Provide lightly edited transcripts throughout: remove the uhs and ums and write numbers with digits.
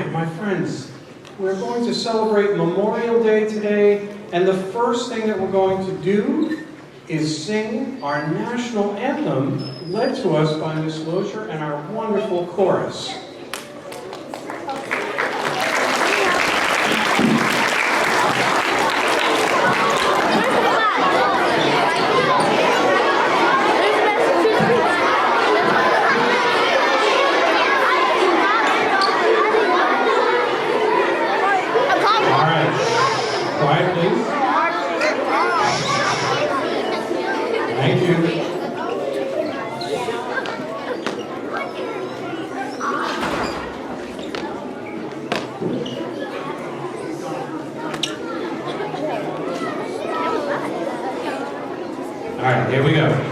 right, my friends, we're going to celebrate Memorial Day today, and the first thing that we're going to do is sing our national anthem, led to us by Miss Lozier and our wonderful chorus. Quiet, please. Thank you. All right, here we go.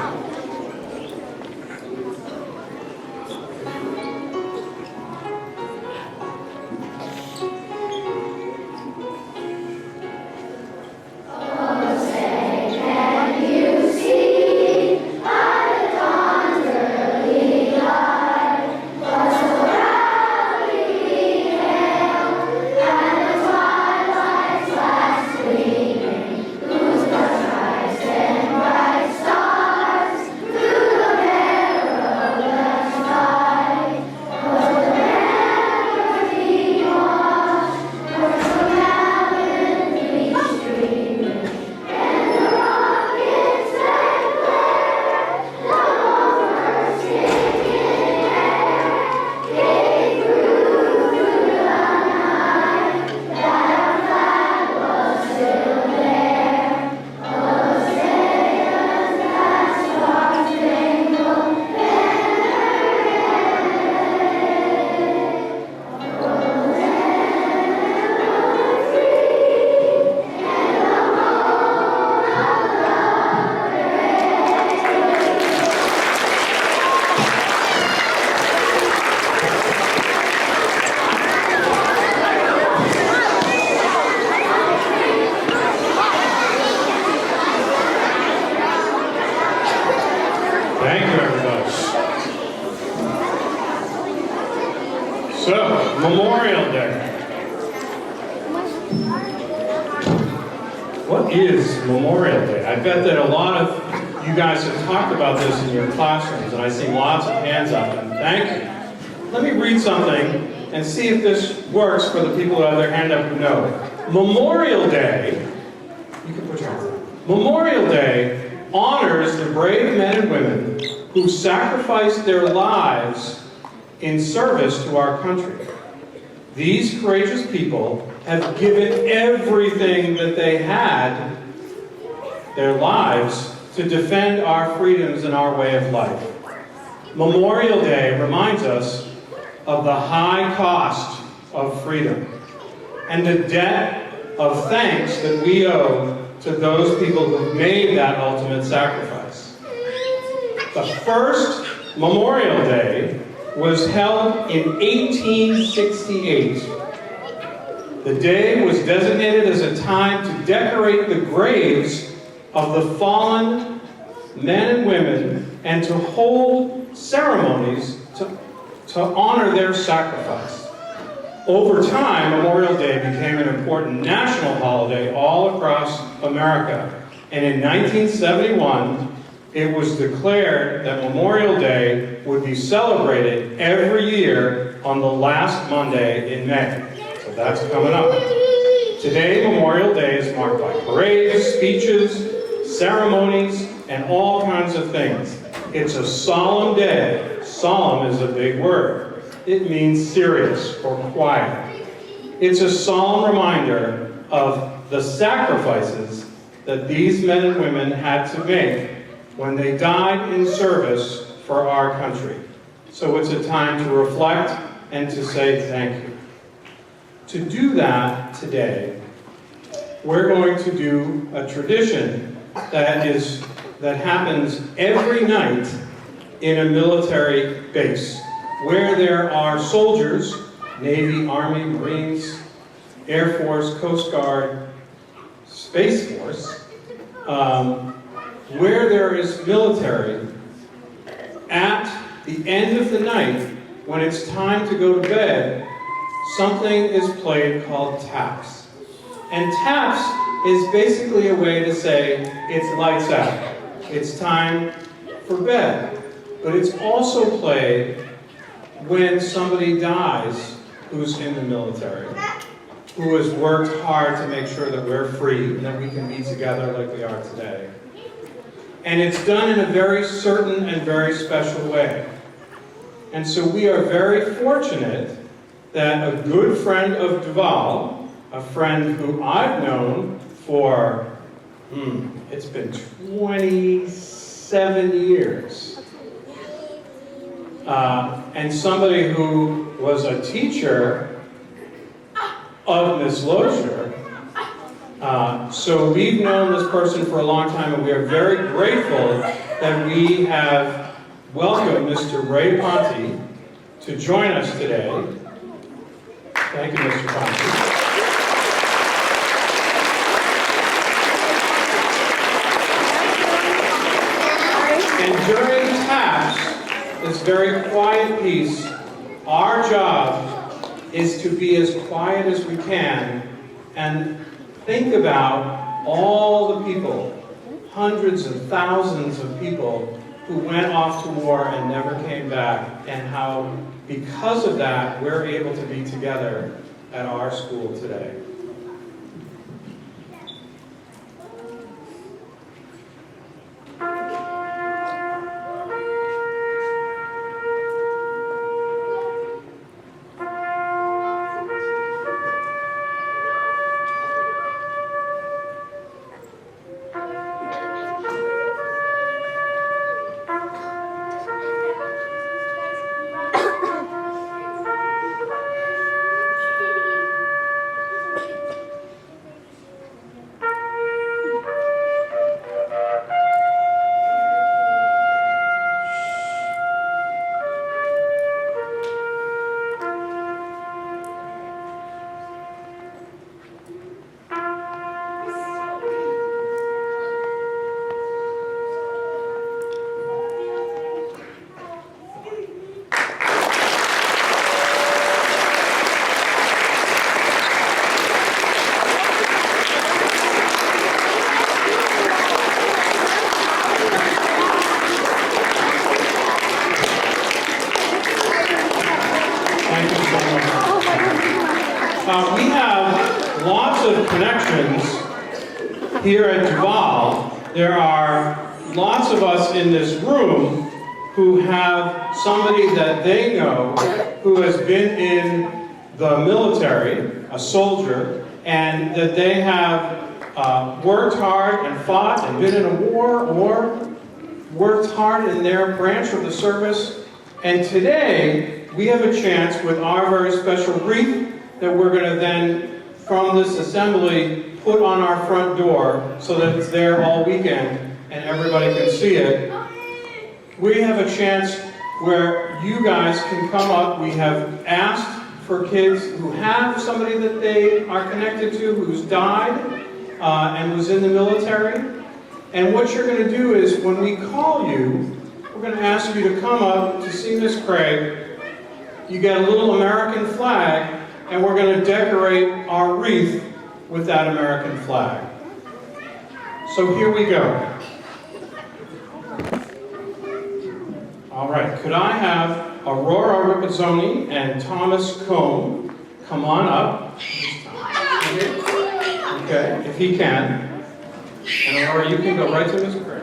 Thank you, everybody. So, Memorial Day. What is Memorial Day? I bet that a lot of you guys have talked about this in your classrooms, and I see lots of hands up, and thank you. Let me read something and see if this works for the people who have their hand up who know it. Memorial Day, you can put your hands up. Memorial Day honors the brave men and women who sacrificed their lives in service to our country. These courageous people have given everything that they had, their lives, to defend our freedoms and our way of life. Memorial Day reminds us of the high cost of freedom and the debt of thanks that we owe to those people who made that ultimate sacrifice. The first Memorial Day was held in 1868. The day was designated as a time to decorate the graves of the fallen men and women and to hold ceremonies to honor their sacrifice. Over time, Memorial Day became an important national holiday all across America. And in 1971, it was declared that Memorial Day would be celebrated every year on the last Monday in May. So that's coming up. Today, Memorial Day is marked by parades, speeches, ceremonies, and all kinds of things. It's a solemn day. Solemn is a big word. It means serious or quiet. It's a solemn reminder of the sacrifices that these men and women had to make when they died in service for our country. So it's a time to reflect and to say thank you. To do that today, we're going to do a tradition that happens every night in a military base, where there are soldiers, Navy, Army, Marines, Air Force, Coast Guard, Space Force, where there is military. At the end of the night, when it's time to go to bed, something is played called taps. And taps is basically a way to say it's lights out. It's time for bed. But it's also played when somebody dies who's in the military, who has worked hard to make sure that we're free and that we can be together like we are today. And it's done in a very certain and very special way. And so we are very fortunate that a good friend of Duval, a friend who I've known for, it's been 27 years, and somebody who was a teacher of Miss Lozier. So we've known this person for a long time, and we are very grateful that we have welcomed Mr. Ray Ponte to join us today. Thank you, Mr. Ponte. And during taps, this very quiet piece, our job is to be as quiet as we can and think about all the people, hundreds and thousands of people who went off to war and never came back, and how, because of that, we're able to be together at our school today. We have lots of connections here at Duval. There are lots of us in this room who have somebody that they know who has been in the military, a soldier, and that they have worked hard and fought and been in a war or worked hard in their branch of the service. And today, we have a chance with our very special wreath that we're going to then, from this assembly, put on our front door so that it's there all weekend and everybody can see it. We have a chance where you guys can come up. We have asked for kids who have somebody that they are connected to who's died and was in the military. And what you're going to do is, when we call you, we're going to ask you to come up to see Miss Craig. You get a little American flag, and we're going to decorate our wreath with that American flag. So here we go. All right, could I have Aurora Ripazzoni and Thomas Combe come on up? Okay, if he can. And Aurora, you can go right to Miss Craig.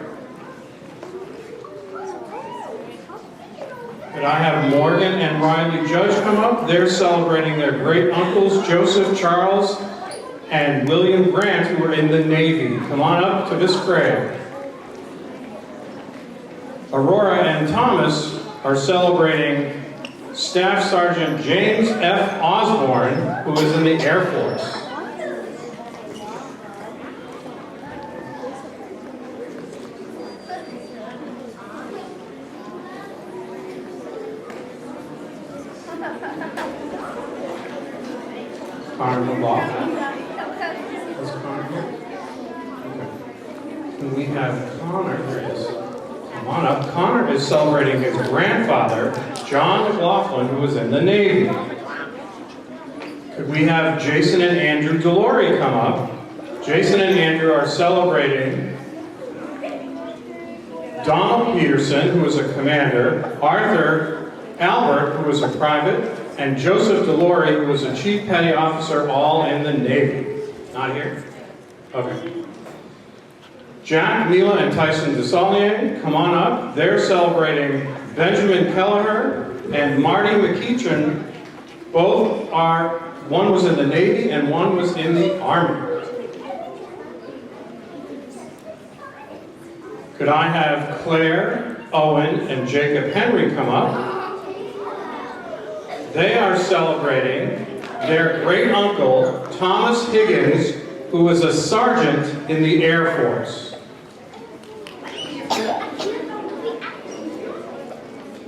Could I have Morgan and Riley Judge come up? They're celebrating their great uncles, Joseph, Charles, and William Grant, who were in the Navy. Come on up to Miss Craig. Aurora and Thomas are celebrating Staff Sergeant James F. Osborne, who was in the Air Force. Connor McLaughlin. Is Connor here? Okay. And we have Connor, here he is. Come on up. Connor is celebrating his grandfather, John McLaughlin, who was in the Navy. Could we have Jason and Andrew Delory come up? Jason and Andrew are celebrating Donald Peterson, who was a commander, Arthur Albert, who was a private, and Joseph Delory, who was a chief petty officer, all in the Navy. Not here? Okay. Jack, Mila, and Tyson DeSaulnier, come on up. They're celebrating Benjamin Kelleher and Marty McEachin. Both are, one was in the Navy and one was in the Army. Could I have Claire, Owen, and Jacob Henry come up? They are celebrating their great uncle, Thomas Higgins, who was a sergeant in the Air Force.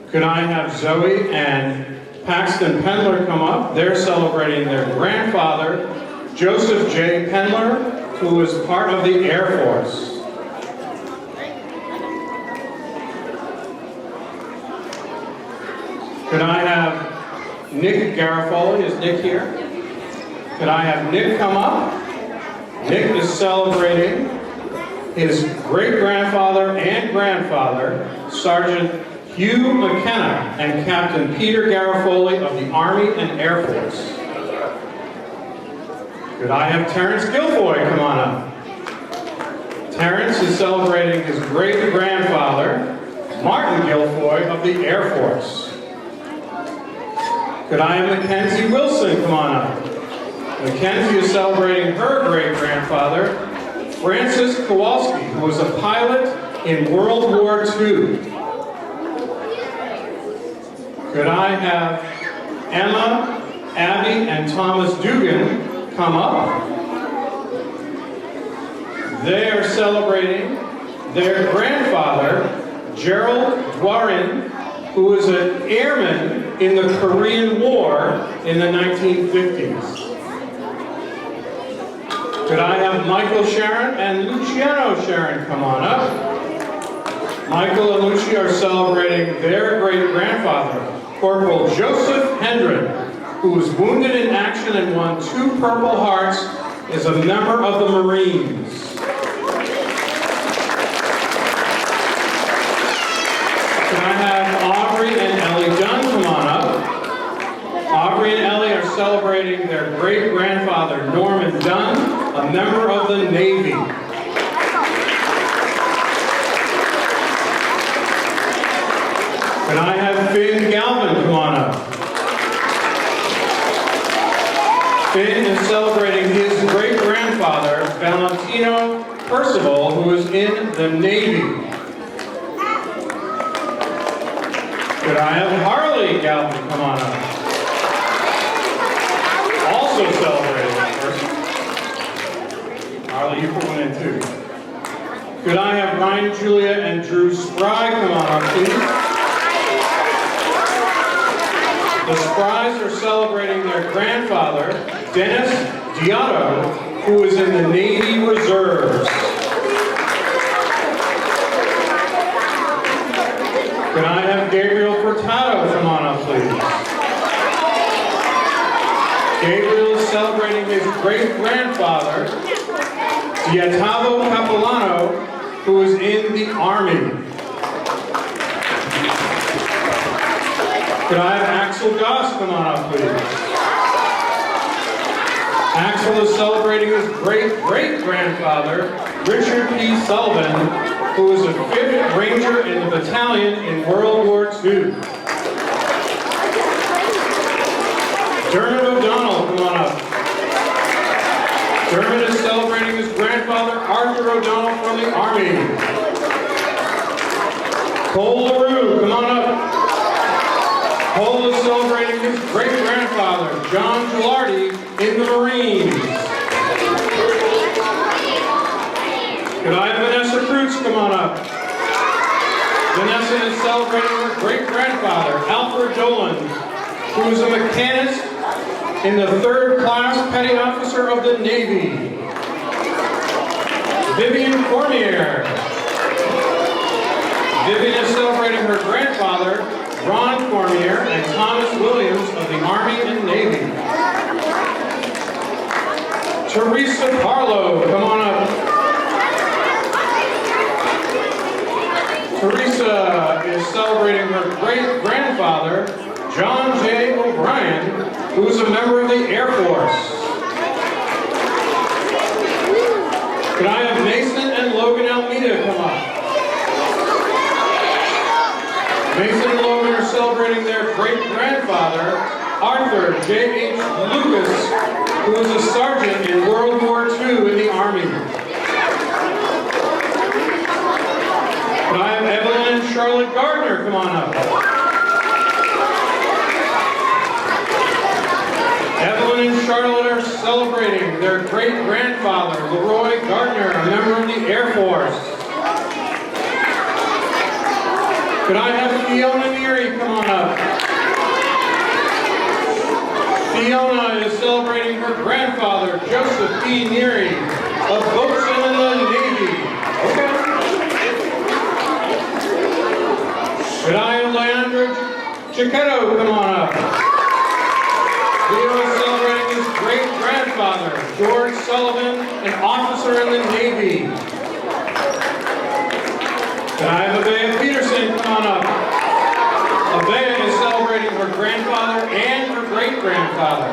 Could I have Zoe and Paxton Pendler come up? They're celebrating their grandfather, Joseph J. Pendler, who was part of the Air Force. Could I have Nick Garofoli? Is Nick here? Could I have Nick come up? Nick is celebrating his great-grandfather and grandfather, Sergeant Hugh McKenna and Captain Peter Garofoli of the Army and Air Force. Could I have Terrence Guilfoy come on up? Terrence is celebrating his great-grandfather, Martin Guilfoy of the Air Force. Could I have Mackenzie Wilson come on up? Mackenzie is celebrating her great-grandfather, Francis Kowalski, who was a pilot in World War II. Could I have Emma, Abby, and Thomas Dugan come up? They are celebrating their grandfather, Gerald Dwarin, who was an airman in the Korean War in the 1950s. Could I have Michael Sharon and Luciano Sharon come on up? Michael and Lucy are celebrating their great-grandfather, Corporal Joseph Hendren, who was wounded in action and won 2 Purple Hearts as a member of the Marines. Can I have Aubrey and Ellie Dunn come on up? Aubrey and Ellie are celebrating their great-grandfather, Norman Dunn, a member of the Navy. Can I have Finn Galvin come on up? Finn is celebrating his great-grandfather, Valentino Percival, who was in the Navy. Could I have Harley Galvin come on up? Also celebrating that person. Harley, you put one in too. Could I have Ryan, Julia, and Drew Spry come on up, please? The Sprys are celebrating their grandfather, Dennis Diotto, who is in the Navy Reserves. Can I have Gabriel Furtado come on up, please? Gabriel is celebrating his great-grandfather, Diatavo Capilano, who is in the Army. Could I have Axel Goss come on up, please? Axel is celebrating his great-great-grandfather, Richard P. Sullivan, who was a 5th Ranger in the battalion in World War II. Dermot O'Donnell, come on up. Dermot is celebrating his grandfather, Arthur O'Donnell from the Army. Cole LaRue, come on up. Cole is celebrating his great-grandfather, John Gilardi, in the Marines. Could I have Vanessa Cruz come on up? Vanessa is celebrating her great-grandfather, Alfred Dolan, who was a mechanist in the 3rd class petty officer of the Navy. Vivian Cormier. Vivian is celebrating her grandfather, Ron Cormier, and Thomas Williams of the Army and Navy. Teresa Carlo, come on up. Teresa is celebrating her great-grandfather, John J. O'Brien, who is a member of the Air Force. Could I have Mason and Logan Almeida come up? Mason and Logan are celebrating their great-grandfather, Arthur J.H. Lucas, who was a sergeant in World War II in the Army. Could I have Evelyn and Charlotte Gardner come on up? Evelyn and Charlotte are celebrating their great-grandfather, Leroy Gardner, a member of the Air Force. Could I have Fiona Neary come on up? Fiona is celebrating her grandfather, Joseph P. Neary, a boatswain in the Navy. Okay. Could I have Leandro Chiquetto come on up? Leo is celebrating his great-grandfather, George Sullivan, an officer in the Navy. Could I have Abea Peterson come on up? Abea is celebrating her grandfather and her great-grandfather,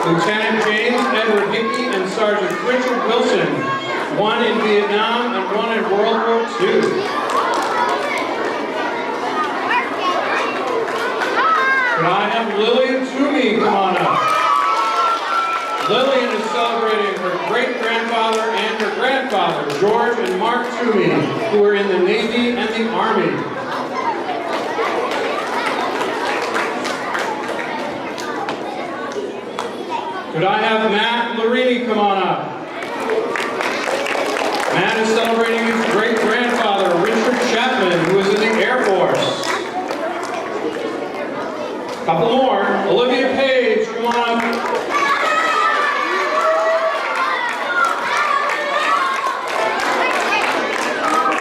Lieutenant James Edward Hickey and Sergeant Richard Wilson, one in Vietnam and one in World War II. Could I have Lillian Toomey come on up? Lillian is celebrating her great-grandfather and her grandfather, George and Mark Toomey, who are in the Navy and the Army. Could I have Matt Larini come on up? Matt is celebrating his great-grandfather, Richard Chapman, who is in the Air Force. Couple more. Olivia Page, come on up.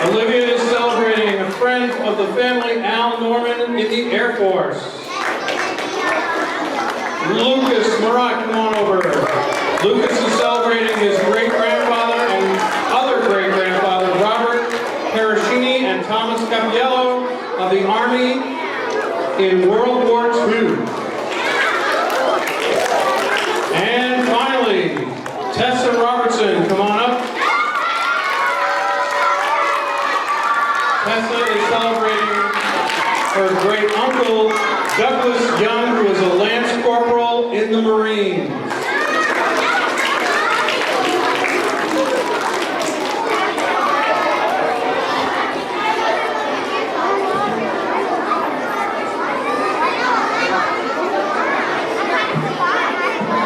Olivia is celebrating a friend of the family, Al Norman, in the Air Force. Lucas Murat, come on over. Lucas is celebrating his great-grandfather and other great-grandfather, Robert Parashini and Thomas Capiello of the Army in World War II. And finally, Tessa Robertson, come on up. Tessa is celebrating her great-uncle, Douglas Young, who is a Lance Corporal in the Marines.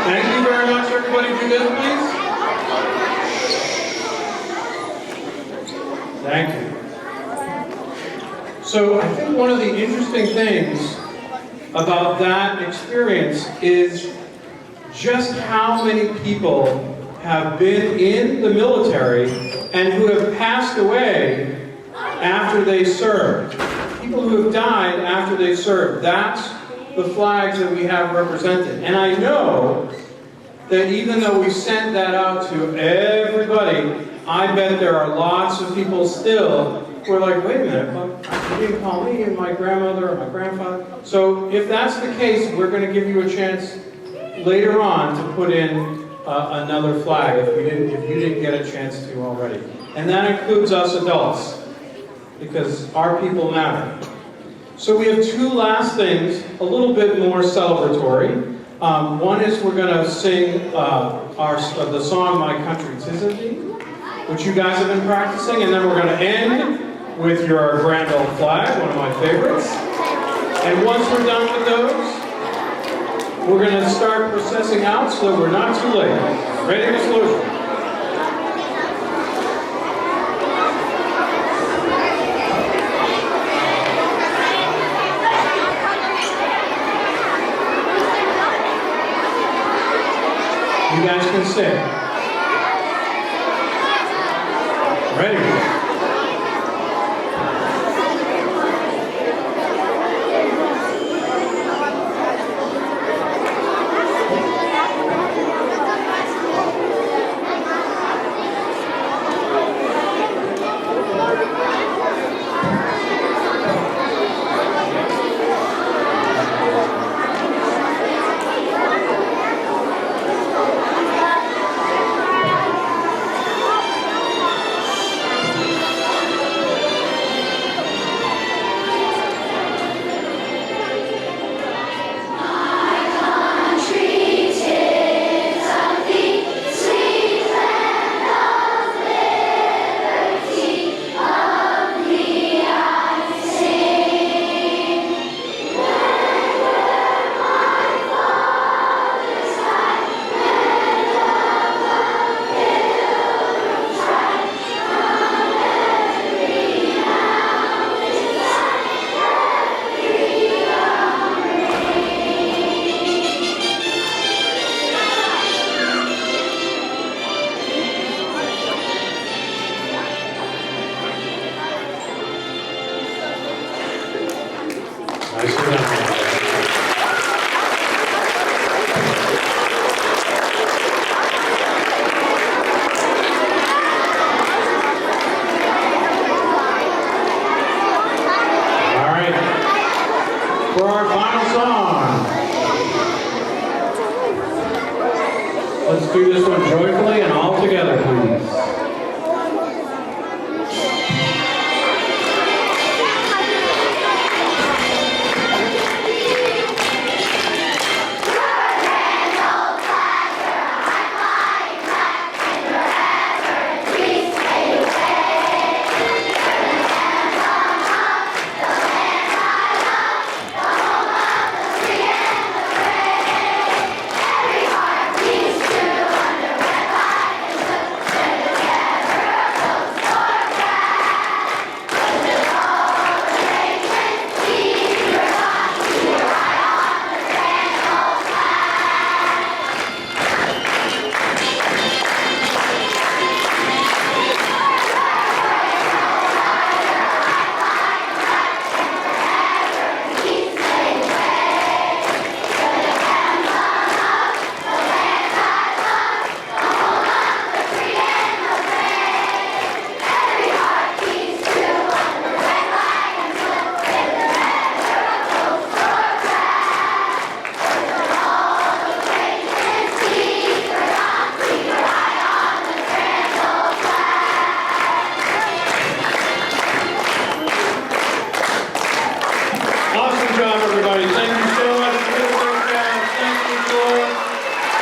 Thank you very much, everybody. Do this, please. Thank you. So I think one of the interesting things about that experience is just how many people have been in the military and who have passed away after they served. People who have died after they served. That's the flags that we have represented. And I know that even though we sent that out to everybody, I bet there are lots of people still who are like, wait a minute, you didn't call me and my grandmother or my grandfather. So if that's the case, we're going to give you a chance later on to put in another flag if you didn't get a chance to already. And that includes us adults, because our people matter. So we have two last things, a little bit more celebratory. One is we're going to sing the song My Country 'Tis of Thee, which you guys have been practicing, and then we're going to end with your grand old flag, one of my favorites. And once we're done with those, we're going to start processing out so that we're not too late. Ready to salute. You guys can sing. Ready? Let's do this one joyfully and all together, please. Awesome job, everybody. Thank you so much for the great job. Thank you, Floyd.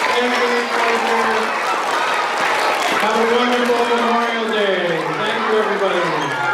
Thank you, pleasure. Have a wonderful Memorial Day. Thank you, everybody.